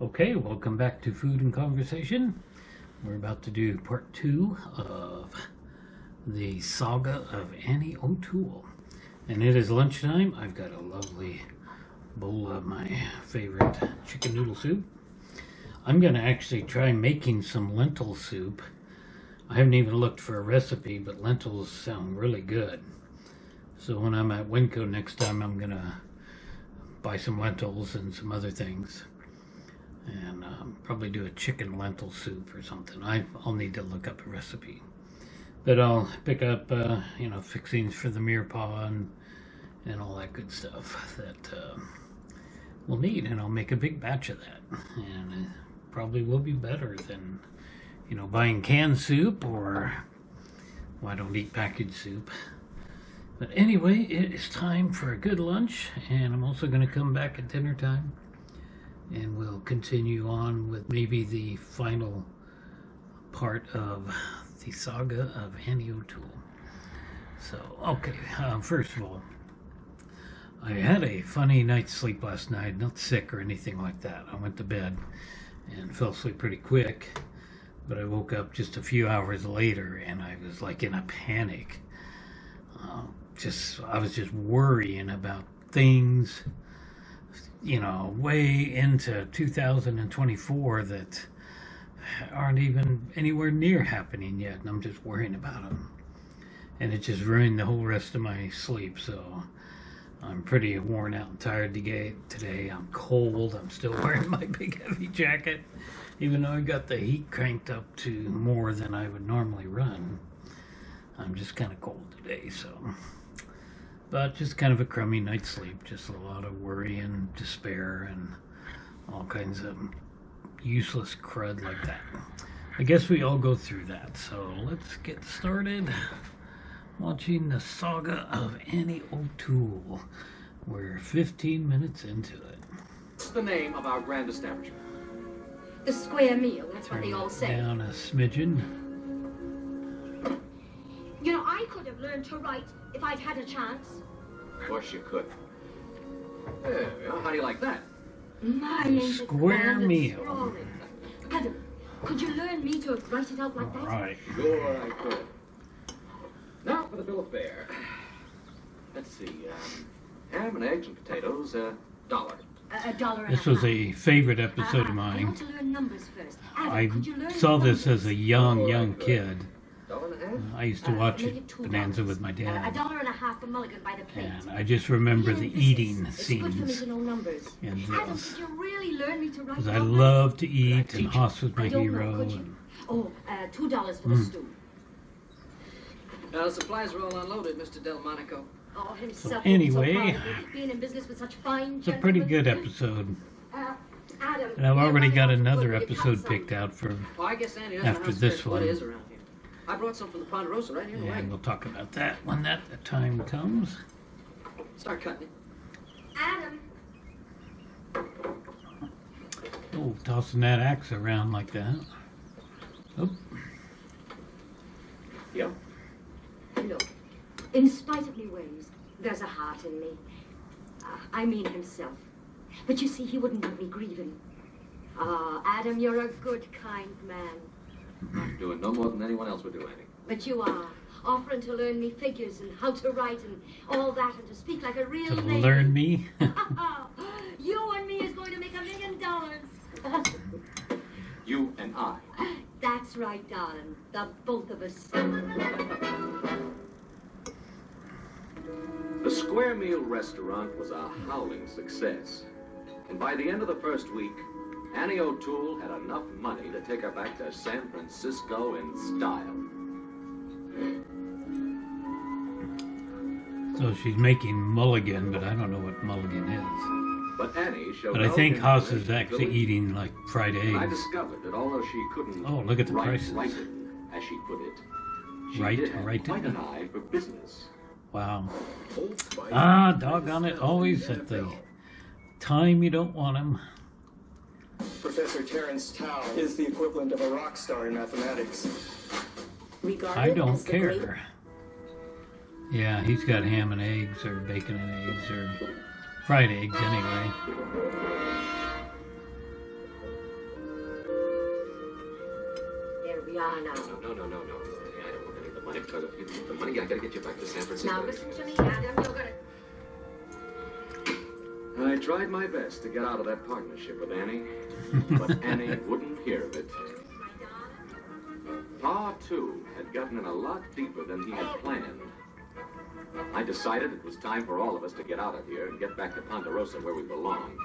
Okay, welcome back to Food and Conversation. We're about to do part 2 of the Saga of Annie O'Toole. And it is lunchtime. I've got a lovely bowl of my favorite chicken noodle soup. I'm going to actually try making some lentil soup. I haven't even looked for a recipe, but lentils sound really good. So when I'm at Winco next time, I'm going to buy some lentils and some other things. And probably do a chicken lentil soup or something. I'll need to look up a recipe. But I'll pick up, fixings for the mirepoix and all that good stuff that we'll need. And I'll make a big batch of that. And it probably will be better than, buying canned soup, or I don't eat packaged soup. But anyway, it is time for a good lunch. And I'm also going to come back at dinner time. And we'll continue on with maybe the final part of the Saga of Annie O'Toole. So, okay, first of all, I had a funny night's sleep last night, not sick or anything like that. I went to bed and fell asleep pretty quick, but I woke up just a few hours later and I was like in a panic. I was just worrying about things, way into 2024 that aren't even anywhere near happening yet, and I'm just worrying about them. And it just ruined the whole rest of my sleep, so I'm pretty worn out and tired today. I'm cold. I'm still wearing my big heavy jacket, even though I got the heat cranked up to more than I would normally run. I'm just kind of cold today, so... But just kind of a crummy night's sleep, just a lot of worry and despair and all kinds of useless crud like that. I guess we all go through that, so let's get started watching the Saga of Annie O'Toole. We're 15 minutes into it. What's the name of our grand establishment? The square meal, that's what they all say. Down a smidgen. I could have learned to write if I'd had a chance. Of course you could. There we are. How do you like that? My name's Square meal. Adam, could you learn me to write it out like that? Right. Sure, I could. Now for the bill of fare. Let's see. Ham and eggs and potatoes, $1. $1.50. This was a favorite episode of I mine. want to learn numbers first. Adam, I could you learn saw this numbers? as a young kid. $1.50? I used to watch Make it, $2. Bonanza, with my dad. $1.50 a mulligan by the plate. And I just remember the eating It's good for me scenes to know numbers. in Adam, this. could you really learn me to write Because I out like love to eat, and Haas was my I don't know, hero. could you? Oh, $2 for the stew. The supplies are all unloaded, Mr. Delmonico. Oh, himself. anyway, being in business with such fine It's a pretty good episode. Adam, And I've already got another episode picked out for, Oh, I guess Annie doesn't know after how this scarce blood one. is around here. I brought some from the Ponderosa right here in the and wagon. we'll talk about that when that time comes. Start cutting it. Adam. Oh, tossing that axe around like that. Oh, Yep. Look, in spite of me ways, there's a heart in me. I mean himself. But you see, he wouldn't want me grieving. Adam, you're a good, kind man. I'm doing no more than anyone else would do, Annie. But you are. Offering to learn me figures and how to write and all that, and to speak like a real to lady. learn me. You and me is going to make $1 million. You and I. That's right, darling. The both of us. The Square Meal restaurant was a howling success. And by the end of the first week, Annie O'Toole had enough money to take her back to San Francisco in style. So she's making mulligan, but I don't know what mulligan is. But Annie showed But I no think Haas is inclination actually to eating like fried And I eggs. discovered that although she couldn't Oh, look at the write prices. writing, as she put it, she Right, did have right. quite an eye for business. Wow. Old Spice Doggone it. Always at the time you don't want them. Professor Terence Tao is the equivalent of a rock star in mathematics. I don't care. Yeah, he's got ham and eggs, or bacon and eggs, or fried eggs anyway. Now. No. I don't want any of the money. Because if you get the money, I gotta get you back to San Francisco. Now listen to me, Adam. You're gonna... I tried my best to get out of that partnership with Annie, but Annie wouldn't hear of it. Pt-2 had gotten in a lot deeper than he had planned. I decided it was time for all of us to get out of here and get back to Ponderosa where we belong.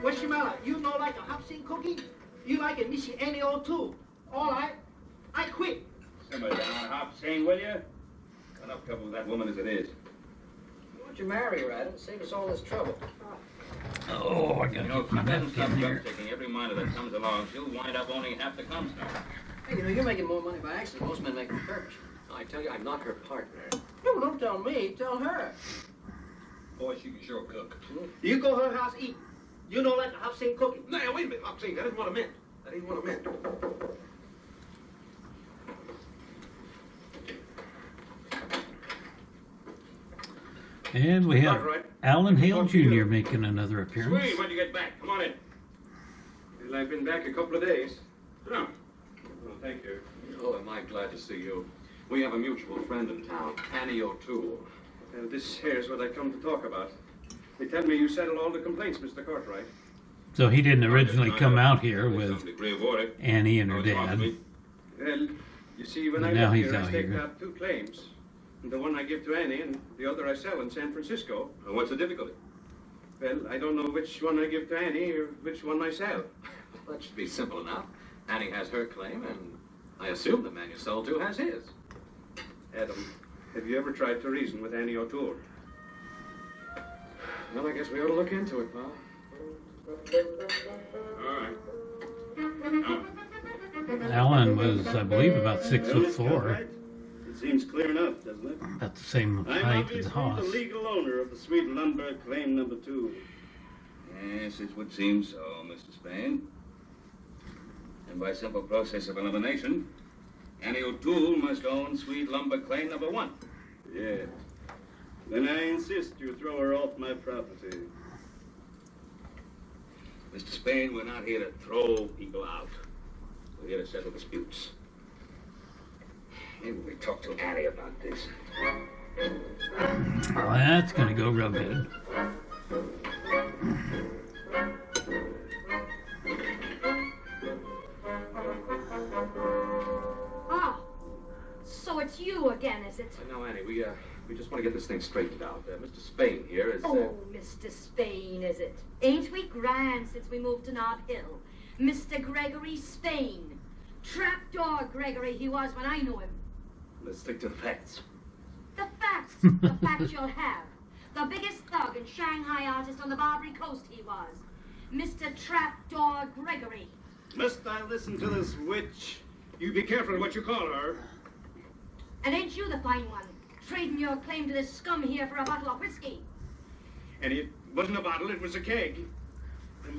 What's your matter? You know like a hot sink cookie? You like a Missy Annie O2. All right, I quit. Simmer down, Hop, saying, will you? Enough trouble with that woman as it is. Why don't you marry her, Adam? Save us all this trouble. Oh, I You gotta know, get if my she doesn't meth stop in here. drug taking every miner that comes along, she'll wind up owning half the Comstock. Hey, you know, you're making more money by accident. Most men make on purpose. I tell you, I'm not her partner. No, don't tell me. Tell her. Boy, she can sure cook. You go her house eat. You know like a hot sink cookie. No, wait a minute, Hopsing. That isn't what I meant. And we have Right. Alan Hale Jr. making another appearance. Sweet, when'd you get back? Come on in. Well, I've been back a couple of days. Sit down. Oh, thank you. Oh, am I glad to see you. We have a mutual friend in town, Annie O'Toole. This here's what I come to talk about. They tell me you settled all the complaints, Mr. Cartwright. So he didn't originally come out here Some with degree of order. Annie and her How it's dad. possible. Well, you see, when But I now live he's here, I out stake here. out two claims. The one I give to Annie and the other I sell in San Francisco. Well, what's the difficulty? Well, I don't know which one I give to Annie or which one I sell. That should be simple enough. Annie has her claim, and I assume the man you sold to has his. Adam, have you ever tried to reason with Annie O'Toole? Well, I guess we ought to look into it, pal. All right. Now, Alan was, I believe, about 6'4", It seems clear enough, doesn't it? about the same I'm height as obviously Haas. the legal owner of the Sweet Lumber Claim Number 2. yes, it would seem so, Mr. Spain. And by simple process of elimination, Annie O'Toole must own Sweet Lumber Claim Number 1. Yes. Then I insist you throw her off my property. Mr. Spain, we're not here to throw people out. We're here to settle disputes. Maybe we talk to Annie about this. Well, that's gonna go real good. Oh, so it's you again, is it? Now, Annie, we just want to get this thing straightened out. Mr. Spain here is... Oh, Mr. Spain, is it? Ain't we grand since we moved to Nob Hill? Mr. Gregory Spain. Trapdoor Gregory he was when I knew him. Let's stick to the facts. The facts you'll have. The biggest thug and Shanghai artist on the Barbary Coast he was. Mr. Trapdoor Gregory. Must I listen to this witch? You be careful what you call her. And ain't you the fine one? Trading your claim to this scum here for a bottle of whiskey. And it wasn't a bottle, it was a keg.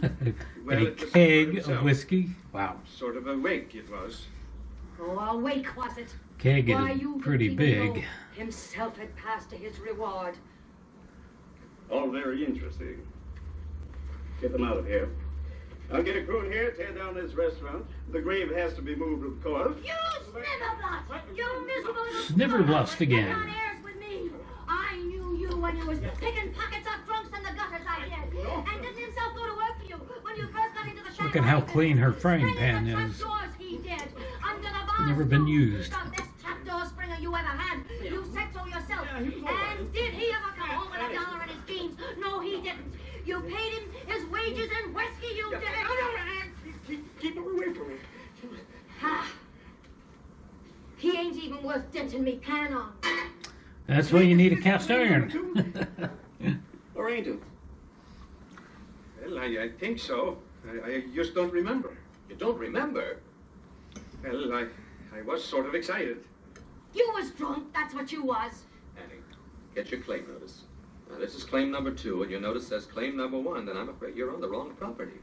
A it was keg of himself. whiskey? Wow. Sort of a wake it was. Oh, a wake was it? Keg Why, is you pretty didn't even know big. Himself had passed to his reward. All very interesting. Get them out of here. I'll get a crew in here, tear down this restaurant. The grave has to be moved, of course. You snivverblot! You miserable little Snivverblust slut. again. Get on airs with me. I knew you when you was picking pockets off drunks in the gutters, I did. And didn't himself go to work for you when you first got into the Shanghai Look at how business. clean her frying Springing pan the is. trapdoors he did. Under the barn Never been stove. used. The best trapdoor springer you ever had. You said so yourself. And did he ever come home with $1 in his jeans? No, he didn't. You paid him his wages in whiskey, you did. Keep her away from me. Ha. He ain't even worth denting me pan on. That's why you need a cast iron. Or ain't it? Well, I think so. I just don't remember. You don't remember? Well, I was sort of excited. You was drunk, that's what you was. Annie, get your claim notice. Now, this is claim number 2, and your notice says claim number 1, then I'm afraid you're on the wrong property.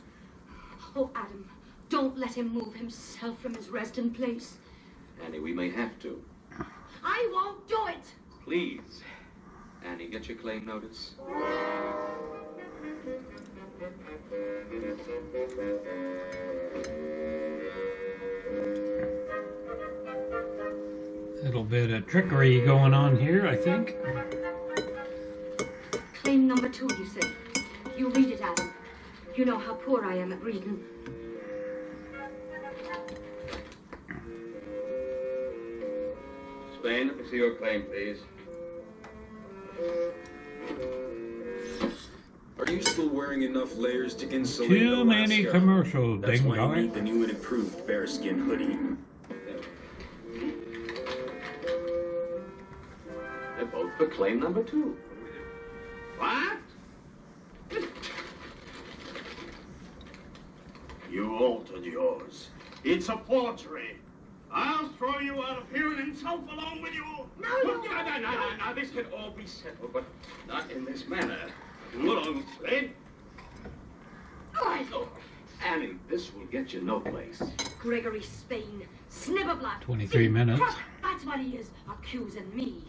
Oh, Adam, don't let him move himself from his resting place. Annie, we may have to. I won't do it. Please. Annie, get your claim notice. Little bit of trickery going on here, I think. Claim number 2, you say. You read it, Adam. You know how poor I am at reading. Spain, let me see your claim, please. Are you still wearing enough layers to insulate Too many Alaska? commercials, That's ding why you dong. need the new and improved bearskin hoodie. They're both for claim number 2. What? You altered yours. It's a forgery. I'll throw you out of here and insult along with you. No, this can all be settled, but not in this manner. Hold on, Slade. Oh, Annie, this will get you no place. Gregory Spain, snibberblood. 23 minutes. That's what he is, accusing me.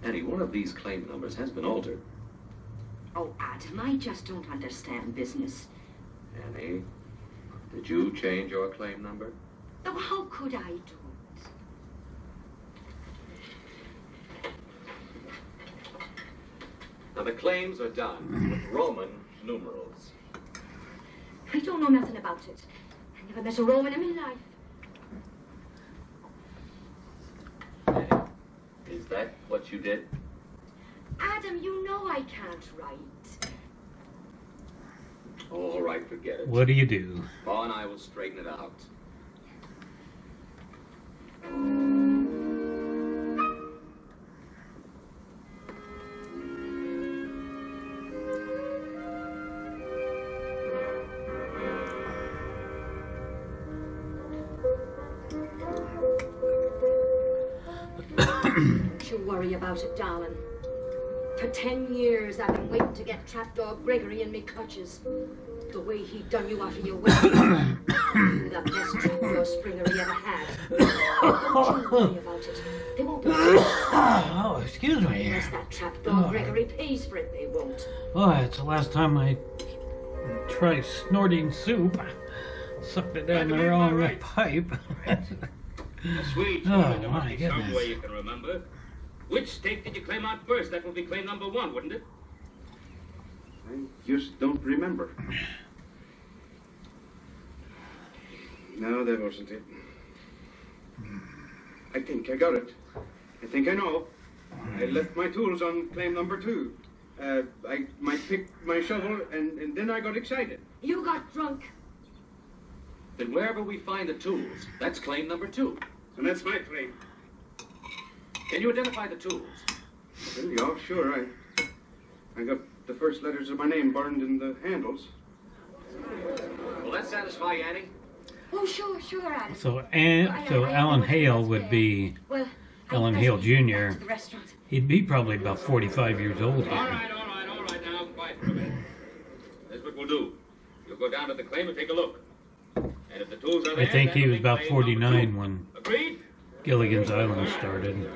Annie, one of these claim numbers has been altered. Oh, Adam, I just don't understand business. Annie, did you change your claim number? Oh, how could I do it? Now, the claims are done with Roman numerals. I don't know nothing about it. I never met a Roman in my life. Annie, is that what you did? Adam, you know I can't write. All right, forget it. What do you do? Pa and I will straighten it out. Don't you worry about it, darling. For 10 years, I've been waiting to get trapdoor Gregory in me clutches. The way he done you out of your way. The best trapdoor springer he ever had. Don't you worry about it. They won't be Oh, excuse me. unless that trapdoor Gregory pays for it, they won't. Oh, it's the last time I tried snorting soup. Sucked it down the wrong pipe. A Swede, Oh, there my must be goodness. some way you can remember. Which state did you claim out first? That would be claim number 1, wouldn't it? I just don't remember. No, that wasn't it. I think I got it. I think I know. I left my tools on claim number 2. I picked my shovel, and then I got excited. You got drunk. Then wherever we find the tools, that's claim number 2. And that's my claim. Can you identify the tools? Well, yeah, sure. I got the first letters of my name burned in the handles. Will that satisfy you, Annie? Oh, sure, Adam. So, I Alan know Hale what's would there. be, Well, Alan I Hale better get back Jr. to the restaurant. He'd be probably about 45 years old All here. right, now, quiet for a minute. That's what we'll do. You'll go down to the claim and take a look. And if the tools are there, I think he that'll was be about claim number 49 2. when Agreed? Gilligan's Island started.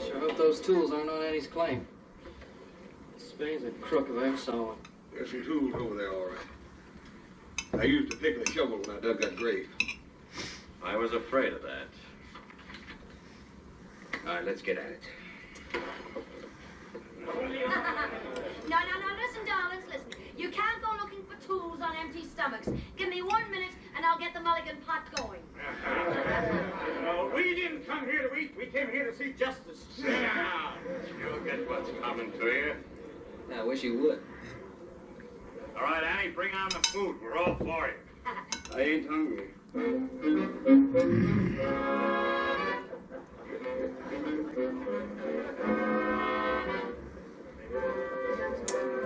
Sure hope those tools aren't on Eddie's claim. Spain's a crook if I ever saw one. There's some tools over there, all right. I used to pick the shovel when I dug that grave. I was afraid of that. All right, let's get at it. No, listen, darlings, listen. You can't go looking for tools on empty stomachs. Give me 1 minute and I'll get the mulligan pot going. We didn't come here to eat. We came here to see justice. Sit down. You'll get what's coming to you. I wish you would. All right, Annie, bring on the food. We're all for you. I ain't hungry.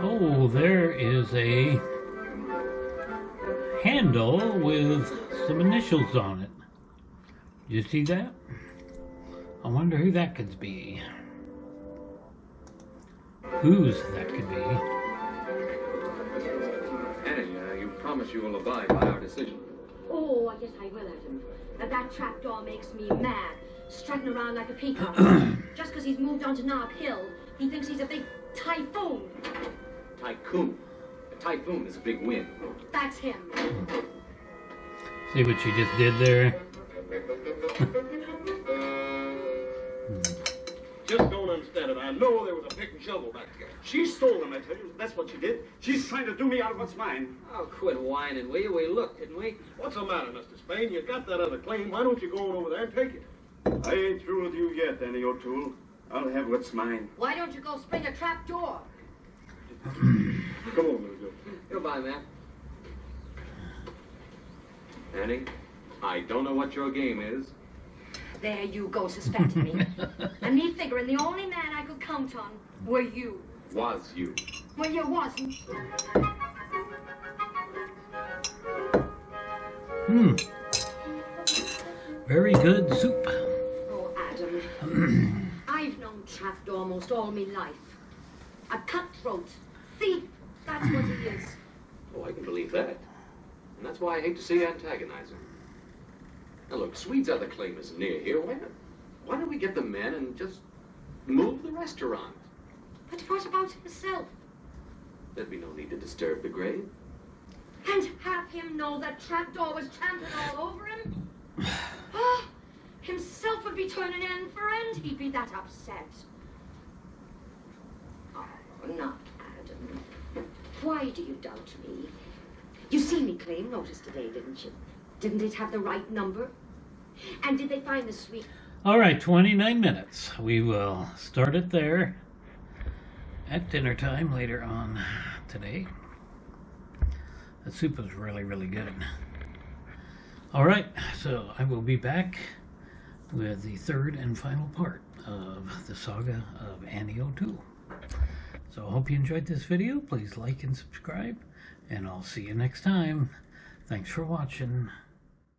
Oh, there is a handle with some initials on it. You see that? I wonder who that could be. Whose that could be. Annie, you promise you will abide by our decision. Oh, yes, I will, Adam. That trapdoor makes me mad. Strutting around like a peacock. Just because he's moved on to Nob Hill, he thinks he's a big typhoon. Tycoon. A typhoon is a big wind. That's him. See what she just did there? Just don't understand it. I know there was a pick and shovel back there. She stole them, I tell you. That's what she did. She's trying to do me out of what's mine. Oh, quit whining, will you? We looked, didn't we? What's the matter, Mr. Spain? You got that other claim. Why don't you go on over there and take it? I ain't through with you yet, Annie O'Toole. I'll have what's mine. Why don't you go spring a trap door? Come on, little girl. Goodbye, man. Annie, I don't know what your game is. There you go, suspecting me. And me figuring the only man I could count on were you. Was you. Well, you wasn't. Very good soup. Oh, Adam. I've known Trapped almost all my life. A cutthroat, thief, that's what he is. Oh, I can believe that. And that's why I hate to see you antagonize him. Now look, Swede's other claim is near here. Why don't we get the men and just move the restaurant? But what about himself? There'd be no need to disturb the grave. And have him know that Trapdoor was trampling all over him? Ah, himself would be turning end for end. He'd be that upset. Oh, not Adam. Why do you doubt me? You seen me claim notice today, didn't you? Didn't it have the right number? And did they find the sweet... All right, 29 minutes. We will start it there at dinner time later on today. The soup was really, really good. All right, so I will be back with the third and final part of the saga of Annie O'Toole. So I hope you enjoyed this video. Please like and subscribe, and I'll see you next time. Thanks for watching.